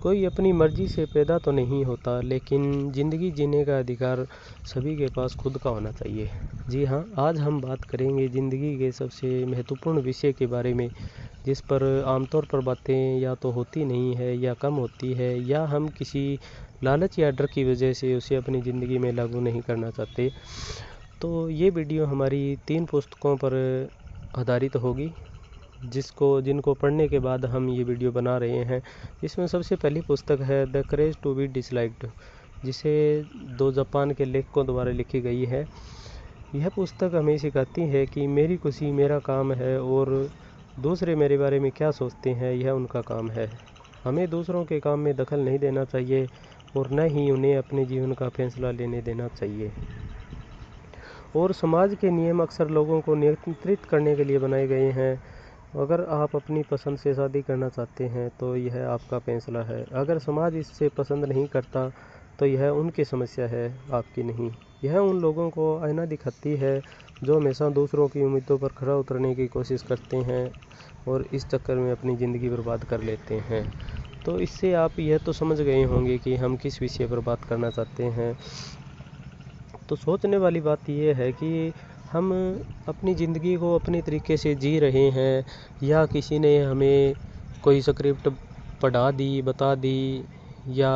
कोई अपनी मर्जी से पैदा तो नहीं होता, लेकिन ज़िंदगी जीने का अधिकार सभी के पास खुद का होना चाहिए। जी हाँ, आज हम बात करेंगे ज़िंदगी के सबसे महत्वपूर्ण विषय के बारे में, जिस पर आमतौर पर बातें या तो होती नहीं है या कम होती है, या हम किसी लालच या डर की वजह से उसे अपनी ज़िंदगी में लागू नहीं करना चाहते। तो ये वीडियो हमारी 3 पुस्तकों पर आधारित होगी, जिनको पढ़ने के बाद हम ये वीडियो बना रहे हैं। इसमें सबसे पहली पुस्तक है the courage to be disliked, जिसे 2 जापान के लेखकों द्वारा लिखी गई है। यह पुस्तक हमें सिखाती है कि मेरी खुशी मेरा काम है और दूसरे मेरे बारे में क्या सोचते हैं यह उनका काम है। हमें दूसरों के काम में दखल नहीं देना चाहिए और न ही उन्हें अपने जीवन का फैसला लेने देना चाहिए। और समाज के नियम अक्सर लोगों को नियंत्रित करने के लिए बनाए गए हैं। अगर आप अपनी पसंद से शादी करना चाहते हैं तो यह आपका फैसला है। अगर समाज इससे पसंद नहीं करता तो यह उनकी समस्या है, आपकी नहीं। यह उन लोगों को आईना दिखाती है जो हमेशा दूसरों की उम्मीदों पर खरा उतरने की कोशिश करते हैं और इस चक्कर में अपनी ज़िंदगी बर्बाद कर लेते हैं। तो इससे आप यह तो समझ गए होंगे कि हम किस विषय पर बात करना चाहते हैं। तो सोचने वाली बात यह है कि हम अपनी ज़िंदगी को अपने तरीके से जी रहे हैं, या किसी ने हमें कोई स्क्रिप्ट पढ़ा दी, बता दी, या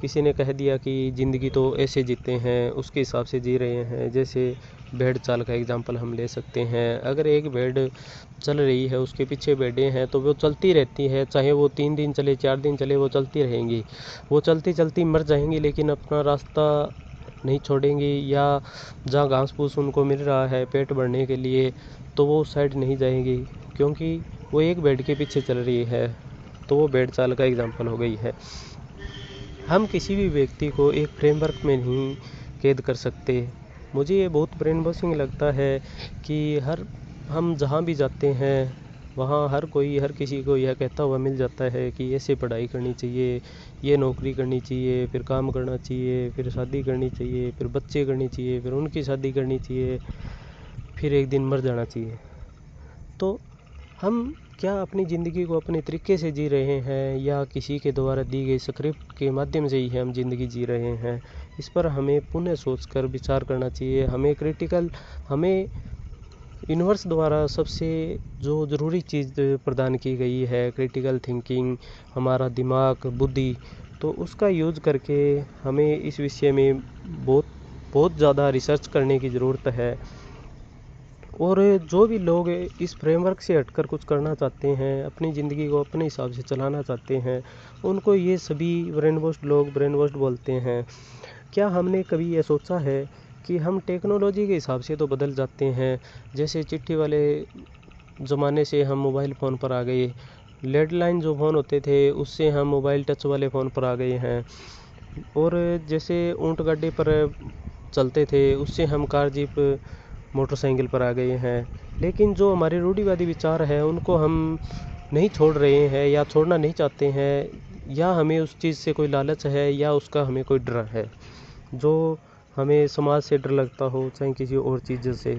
किसी ने कह दिया कि ज़िंदगी तो ऐसे जीते हैं, उसके हिसाब से जी रहे हैं। जैसे भेड़ चाल का एग्जांपल हम ले सकते हैं। अगर एक भेड़ चल रही है, उसके पीछे भेड़ें हैं, तो वो चलती रहती है, चाहे वो 3 दिन चले 4 दिन चले, वो चलती रहेंगी। वो चलती चलती मर जाएंगी, लेकिन अपना रास्ता नहीं छोड़ेंगी, या जहाँ घास फूस उनको मिल रहा है पेट भरने के लिए तो वो उस साइड नहीं जाएंगी, क्योंकि वो एक भेड़ के पीछे चल रही है। तो वो भेड़ चाल का एग्जाम्पल हो गई है। हम किसी भी व्यक्ति को एक फ्रेमवर्क में नहीं कैद कर सकते। मुझे ये बहुत ब्रेन वॉशिंग लगता है कि हम जहाँ भी जाते हैं वहाँ हर किसी को यह कहता हुआ मिल जाता है कि ऐसे पढ़ाई करनी चाहिए, ये नौकरी करनी चाहिए, फिर काम करना चाहिए, फिर शादी करनी चाहिए, फिर बच्चे करनी चाहिए, फिर उनकी शादी करनी चाहिए, फिर एक दिन मर जाना चाहिए। तो हम क्या अपनी ज़िंदगी को अपने तरीके से जी रहे हैं, या किसी के द्वारा दी गई स्क्रिप्ट के माध्यम से ही हम ज़िंदगी जी रहे हैं? इस पर हमें पुनः सोचकर विचार करना चाहिए। हमें यूनिवर्स द्वारा सबसे जो ज़रूरी चीज़ प्रदान की गई है, क्रिटिकल थिंकिंग, हमारा दिमाग, बुद्धि, तो उसका यूज़ करके हमें इस विषय में बहुत ज़्यादा रिसर्च करने की ज़रूरत है। और जो भी लोग इस फ्रेमवर्क से हटकर कुछ करना चाहते हैं, अपनी ज़िंदगी को अपने हिसाब से चलाना चाहते हैं, उनको ये सभी ब्रेन वॉश्ड बोलते हैं। क्या हमने कभी ये सोचा है कि हम टेक्नोलॉजी के हिसाब से तो बदल जाते हैं? जैसे चिट्ठी वाले ज़माने से हम मोबाइल फ़ोन पर आ गए, लैंडलाइन जो फ़ोन होते थे उससे हम मोबाइल टच वाले फ़ोन पर आ गए हैं, और जैसे ऊँट गाड़ी पर चलते थे उससे हम कार जीप मोटरसाइकिल पर आ गए हैं। लेकिन जो हमारे रूढ़िवादी विचार हैं उनको हम नहीं छोड़ रहे हैं, या छोड़ना नहीं चाहते हैं, या हमें उस चीज़ से कोई लालच है, या उसका हमें कोई डर है, जो हमें समाज से डर लगता हो, चाहे किसी और चीज़ से।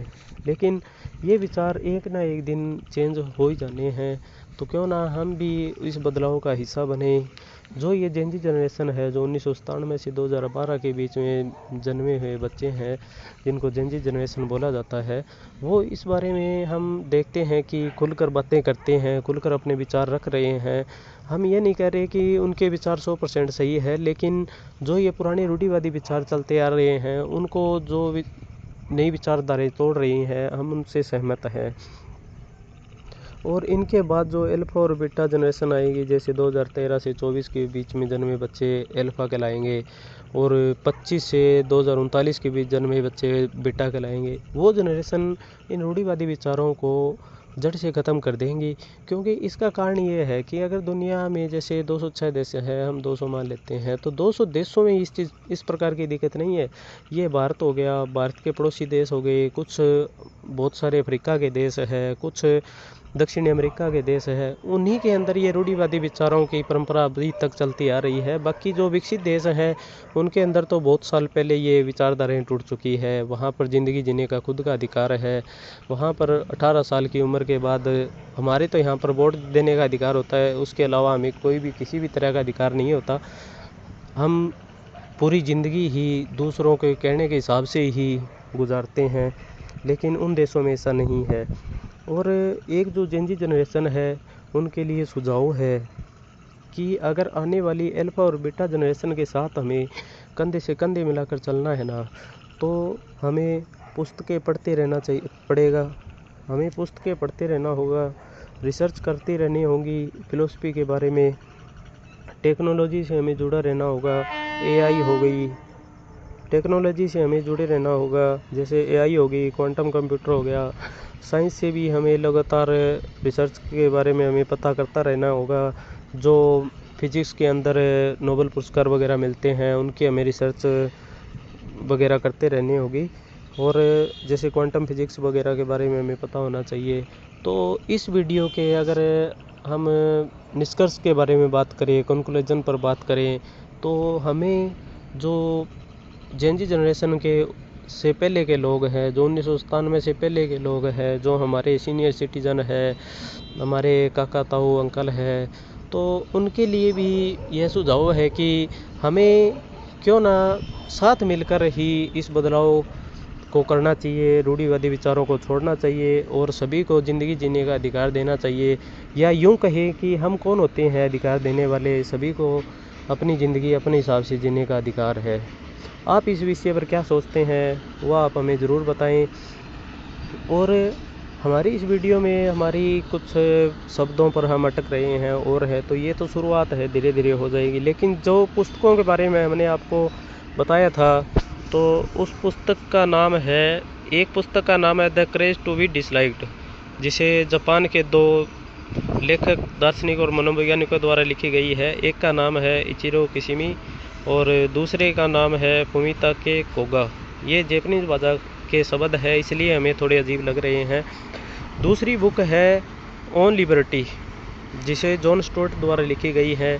लेकिन ये विचार एक ना एक दिन चेंज हो ही जाने हैं। तो क्यों ना हम भी इस बदलाव का हिस्सा बने। जो ये जेन ज़ी जनरेशन है, जो 1997 से 2012 के बीच में जन्मे हुए बच्चे हैं, जिनको जेन ज़ी जनरेशन बोला जाता है, वो इस बारे में हम देखते हैं कि खुलकर बातें करते हैं, खुलकर अपने विचार रख रहे हैं। हम ये नहीं कह रहे कि उनके विचार 100% सही है, लेकिन जो ये पुराने रूढ़िवादी विचार चलते आ रहे हैं, उनको जो नई विचारधाराएं तोड़ रही हैं, हम उनसे सहमत हैं। और इनके बाद जो अल्फ़ा और बीटा जनरेशन आएगी, जैसे 2013 से 24 के बीच में जन्मे बच्चे अल्फ़ा कहलाएंगे, और 25 से 2039 के बीच जन्मे बच्चे बीटा कहलाएंगे। वो जनरेशन इन रूढ़िवादी विचारों को जड़ से ख़त्म कर देंगी। क्योंकि इसका कारण ये है कि अगर दुनिया में जैसे 206 देश है, हम 200 मान लेते हैं, तो 200 देशों में इस प्रकार की दिक्कत नहीं है। ये भारत हो गया, भारत के पड़ोसी देश हो गए, कुछ बहुत सारे अफ्रीका के देश है, कुछ दक्षिणी अमेरिका के देश है, उन्हीं के अंदर ये रूढ़िवादी विचारों की परंपरा अभी तक चलती आ रही है। बाकी जो विकसित देश हैं उनके अंदर तो बहुत साल पहले ये विचारधाराएं टूट चुकी है। वहाँ पर ज़िंदगी जीने का खुद का अधिकार है। वहाँ पर 18 साल की उम्र के बाद, हमारे तो यहाँ पर वोट देने का अधिकार होता है, उसके अलावा हमें कोई भी किसी भी तरह का अधिकार नहीं होता। हम पूरी ज़िंदगी ही दूसरों के कहने के हिसाब से ही गुजारते हैं, लेकिन उन देशों में ऐसा नहीं है। और एक जो जेनजी जनरेशन है उनके लिए सुझाव है कि अगर आने वाली अल्फा और बीटा जनरेशन के साथ हमें कंधे से कंधे मिलाकर चलना है ना, तो हमें पुस्तकें पढ़ते रहना पड़ेगा। हमें पुस्तकें पढ़ते रहना होगा, रिसर्च करती रहनी होगी फ़िलोसफी के बारे में, टेक्नोलॉजी से हमें जुड़ा रहना होगा। एआई हो गई, टेक्नोलॉजी से हमें जुड़े रहना होगा, जैसे एआई हो गई, क्वांटम कंप्यूटर हो गया। साइंस से भी हमें लगातार रिसर्च के बारे में हमें पता करता रहना होगा। जो फिजिक्स के अंदर नोबेल पुरस्कार वगैरह मिलते हैं उनकी हमें रिसर्च वगैरह करते रहनी होगी। और जैसे क्वांटम फिजिक्स वगैरह के बारे में हमें पता होना चाहिए। तो इस वीडियो के अगर हम निष्कर्ष के बारे में बात करें, कंक्लूजन पर बात करें, तो हमें जो जेनजी जनरेशन के से पहले के लोग हैं, जो 1997 से पहले के लोग हैं, जो हमारे सीनियर सिटीज़न है, हमारे काका ताऊ अंकल है, तो उनके लिए भी यह सुझाव है कि हमें क्यों ना साथ मिलकर ही इस बदलाव को करना चाहिए, रूढ़िवादी विचारों को छोड़ना चाहिए और सभी को ज़िंदगी जीने का अधिकार देना चाहिए। या यूँ कहें कि हम कौन होते हैं अधिकार देने वाले, सभी को अपनी ज़िंदगी अपने हिसाब से जीने का अधिकार है। आप इस विषय पर क्या सोचते हैं वह आप हमें ज़रूर बताएं। और हमारी इस वीडियो में हमारी कुछ शब्दों पर हम अटक रहे हैं और है, तो ये तो शुरुआत है, धीरे धीरे हो जाएगी। लेकिन जो पुस्तकों के बारे में हमने आपको बताया था, तो उस पुस्तक का नाम है, एक पुस्तक का नाम है the courage to be disliked, जिसे जापान के 2 लेखक, दार्शनिक और मनोवैज्ञानिकों द्वारा लिखी गई है। एक का नाम है इचिरो किशिमी और दूसरे का नाम है फुमिताके कोगा। ये जापानीज भाषा के शब्द है, इसलिए हमें थोड़े अजीब लग रहे हैं। दूसरी बुक है ऑन लिबर्टी, जिसे जॉन स्टुअर्ट द्वारा लिखी गई है।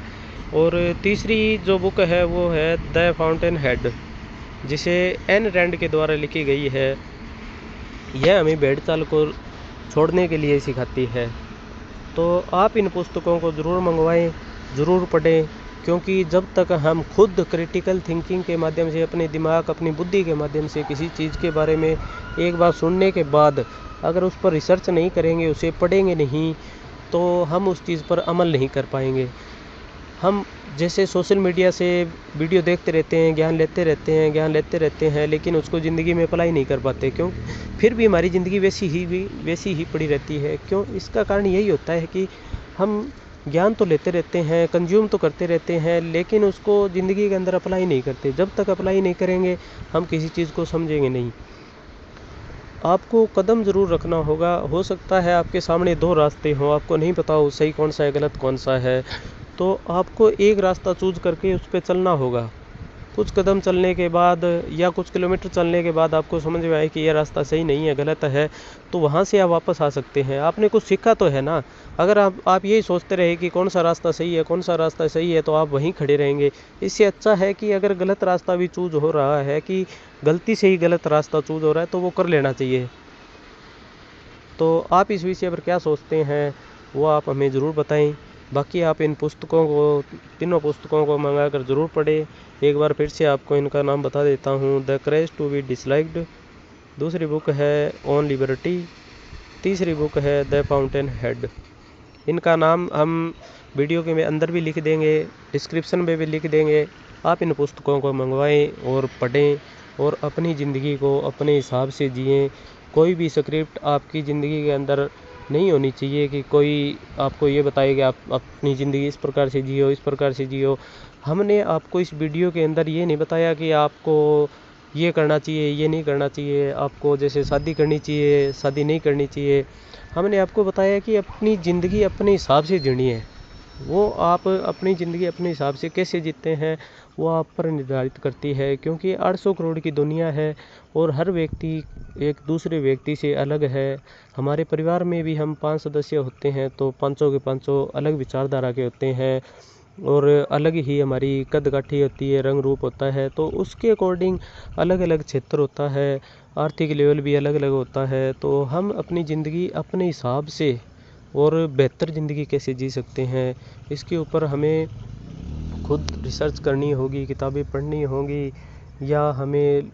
और तीसरी जो बुक है वो है द फाउंटेन हेड, जिसे एन रैंड के द्वारा लिखी गई है। यह हमें भेड़ चाल को छोड़ने के लिए सिखाती है। तो आप इन पुस्तकों को ज़रूर मंगवाएं, ज़रूर पढ़ें, क्योंकि जब तक हम खुद क्रिटिकल थिंकिंग के माध्यम से, अपने दिमाग, अपनी बुद्धि के माध्यम से किसी चीज़ के बारे में एक बार सुनने के बाद अगर उस पर रिसर्च नहीं करेंगे, उसे पढ़ेंगे नहीं, तो हम उस चीज़ पर अमल नहीं कर पाएंगे। हम जैसे सोशल मीडिया से वीडियो देखते रहते हैं, ज्ञान लेते रहते हैं, लेकिन उसको ज़िंदगी में अप्लाई नहीं कर पाते। क्यों? फिर भी हमारी ज़िंदगी वैसी ही पड़ी रहती है। क्यों? इसका कारण यही होता है कि हम ज्ञान तो लेते रहते हैं, कंज्यूम तो करते रहते हैं, लेकिन उसको ज़िंदगी के अंदर अप्लाई नहीं करते। जब तक अप्लाई नहीं करेंगे हम किसी चीज़ को समझेंगे नहीं। आपको कदम ज़रूर रखना होगा। हो सकता है आपके सामने 2 रास्ते हों, आपको नहीं पता हो सही कौन सा है, गलत कौन सा है, तो आपको एक रास्ता चूज़ करके उस पर चलना होगा। कुछ कदम चलने के बाद या कुछ किलोमीटर चलने के बाद आपको समझ में आए कि यह रास्ता सही नहीं है, गलत है, तो वहाँ से आप वापस आ सकते हैं। आपने कुछ सीखा तो है ना। अगर आप यही सोचते रहे कि कौन सा रास्ता सही है, तो आप वहीं खड़े रहेंगे। इससे अच्छा है कि अगर गलत रास्ता भी चूज़ हो रहा है, कि गलती से ही गलत रास्ता चूज़ हो रहा है, तो वो कर लेना चाहिए। तो आप इस विषय पर क्या सोचते हैं वो आप हमें ज़रूर बताएं। बाकी आप इन पुस्तकों को, तीनों पुस्तकों को मंगा कर ज़रूर पढ़ें। एक बार फिर से आपको इनका नाम बता देता हूँ। The courage to be disliked, दूसरी बुक है ऑन लिबर्टी, तीसरी बुक है द फाउंटेन हेड। इनका नाम हम वीडियो के अंदर भी लिख देंगे, डिस्क्रिप्शन में भी लिख देंगे। आप इन पुस्तकों को मंगवाएं और पढ़ें और अपनी ज़िंदगी को अपने हिसाब से जिएं। कोई भी स्क्रिप्ट आपकी ज़िंदगी के अंदर नहीं होनी चाहिए कि कोई आपको ये बताए कि आप अपनी ज़िंदगी इस प्रकार से जियो, इस प्रकार से जियो। हमने आपको इस वीडियो के अंदर ये नहीं बताया कि आपको ये करना चाहिए, ये नहीं करना चाहिए, आपको जैसे शादी करनी चाहिए, शादी नहीं करनी चाहिए। हमने आपको बताया कि अपनी ज़िंदगी अपने हिसाब से जीनी है। वो आप अपनी ज़िंदगी अपने हिसाब से कैसे जीते हैं वो आप पर निर्धारित करती है, क्योंकि 800 करोड़ की दुनिया है और हर व्यक्ति एक दूसरे व्यक्ति से अलग है। हमारे परिवार में भी हम 5 सदस्य होते हैं तो पाँचों के पाँचों अलग विचारधारा के होते हैं और अलग ही हमारी कदकाठी होती है, रंग रूप होता है, तो उसके अकॉर्डिंग अलग अलग क्षेत्र होता है, आर्थिक लेवल भी अलग अलग होता है। तो हम अपनी ज़िंदगी अपने हिसाब से और बेहतर ज़िंदगी कैसे जी सकते हैं इसके ऊपर हमें खुद रिसर्च करनी होगी, किताबें पढ़नी होंगी या हमें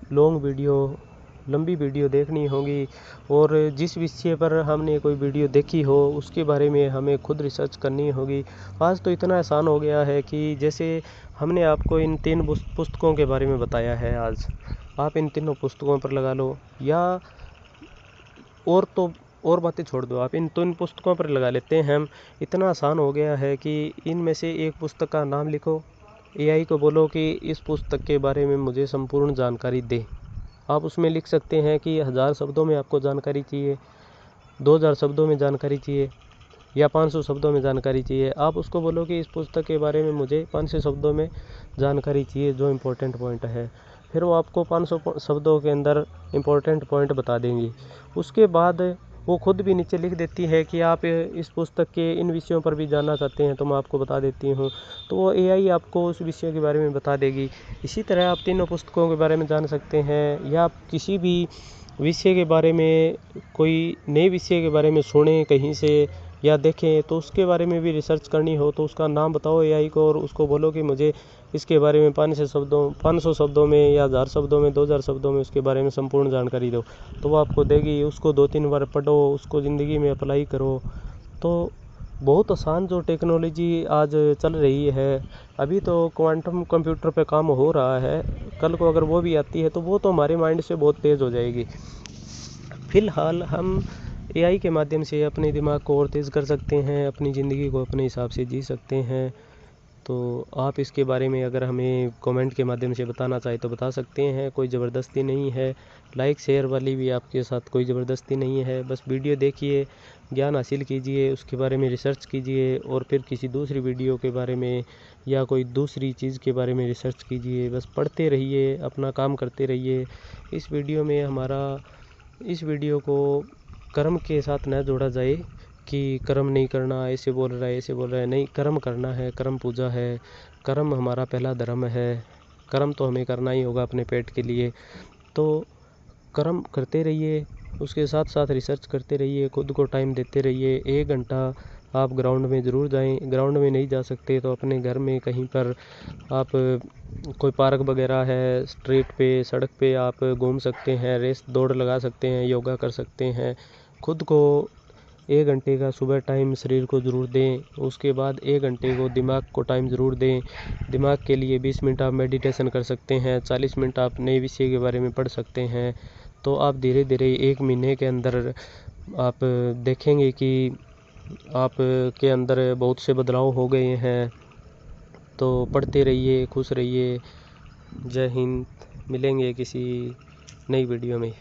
लंबी वीडियो देखनी होगी। और जिस विषय पर हमने कोई वीडियो देखी हो उसके बारे में हमें खुद रिसर्च करनी होगी। आज तो इतना आसान हो गया है कि जैसे हमने आपको इन 3 पुस्तकों के बारे में बताया है, आज आप इन तीनों पुस्तकों पर लगा लो, या और बातें छोड़ दो, आप इन 3 पुस्तकों पर लगा लेते हैं हम। इतना आसान हो गया है कि इनमें से एक पुस्तक का नाम लिखो, एआई को बोलो कि इस पुस्तक के बारे में मुझे संपूर्ण जानकारी दे। आप उसमें लिख सकते हैं कि 1000 शब्दों में आपको जानकारी चाहिए, 2000 शब्दों में जानकारी चाहिए या 500 शब्दों में जानकारी चाहिए। आप उसको बोलो कि इस पुस्तक के बारे में मुझे 500 शब्दों में जानकारी चाहिए, जो इम्पोर्टेंट पॉइंट है। फिर वो आपको 500 शब्दों के अंदर इम्पोर्टेंट पॉइंट बता देंगी। उसके बाद वो खुद भी नीचे लिख देती है कि आप इस पुस्तक के इन विषयों पर भी जानना चाहते हैं तो मैं आपको बता देती हूँ, तो वो एआई आपको उस विषय के बारे में बता देगी। इसी तरह आप तीनों पुस्तकों के बारे में जान सकते हैं, या आप किसी भी विषय के बारे में, कोई नए विषय के बारे में सुने कहीं से या देखें तो उसके बारे में भी रिसर्च करनी हो तो उसका नाम बताओ एआई को और उसको बोलो कि मुझे इसके बारे में 500 शब्दों में या 1000 शब्दों में, 2000 शब्दों में उसके बारे में संपूर्ण जानकारी दो, तो वो आपको देगी। उसको 2-3 बार पढ़ो, उसको ज़िंदगी में अप्लाई करो। तो बहुत आसान जो टेक्नोलॉजी आज चल रही है, अभी तो क्वांटम कंप्यूटर पे काम हो रहा है, कल को अगर वो भी आती है तो वो तो हमारे माइंड से बहुत तेज़ हो जाएगी। फ़िलहाल हम एआई के माध्यम से अपने दिमाग को और तेज़ कर सकते हैं, अपनी ज़िंदगी को अपने हिसाब से जी सकते हैं। तो आप इसके बारे में अगर हमें कमेंट के माध्यम से बताना चाहे तो बता सकते हैं, कोई ज़बरदस्ती नहीं है। लाइक शेयर वाली भी आपके साथ कोई ज़बरदस्ती नहीं है। बस वीडियो देखिए, ज्ञान हासिल कीजिए, उसके बारे में रिसर्च कीजिए और फिर किसी दूसरी वीडियो के बारे में या कोई दूसरी चीज़ के बारे में रिसर्च कीजिए। बस पढ़ते रहिए, अपना काम करते रहिए। इस वीडियो को कर्म के साथ न जोड़ा जाए कि कर्म नहीं करना, ऐसे बोल रहा है, नहीं, कर्म करना है, कर्म पूजा है, कर्म हमारा पहला धर्म है। कर्म तो हमें करना ही होगा अपने पेट के लिए, तो कर्म करते रहिए, उसके साथ साथ रिसर्च करते रहिए, खुद को टाइम देते रहिए। 1 घंटा आप ग्राउंड में ज़रूर जाएं। ग्राउंड में नहीं जा सकते तो अपने घर में कहीं पर आप, कोई पार्क वगैरह है, स्ट्रीट पे, सड़क पे आप घूम सकते हैं, रेस दौड़ लगा सकते हैं, योगा कर सकते हैं। खुद को 1 घंटे का सुबह टाइम शरीर को ज़रूर दें। उसके बाद 1 घंटे को दिमाग को टाइम ज़रूर दें। दिमाग के लिए 20 मिनट आप मेडिटेशन कर सकते हैं, 40 मिनट आप नए विषय के बारे में पढ़ सकते हैं। तो आप धीरे धीरे 1 महीने के अंदर आप देखेंगे कि आप के अंदर बहुत से बदलाव हो गए हैं। तो पढ़ते रहिए, खुश रहिए। जय हिंद। मिलेंगे किसी नई वीडियो में।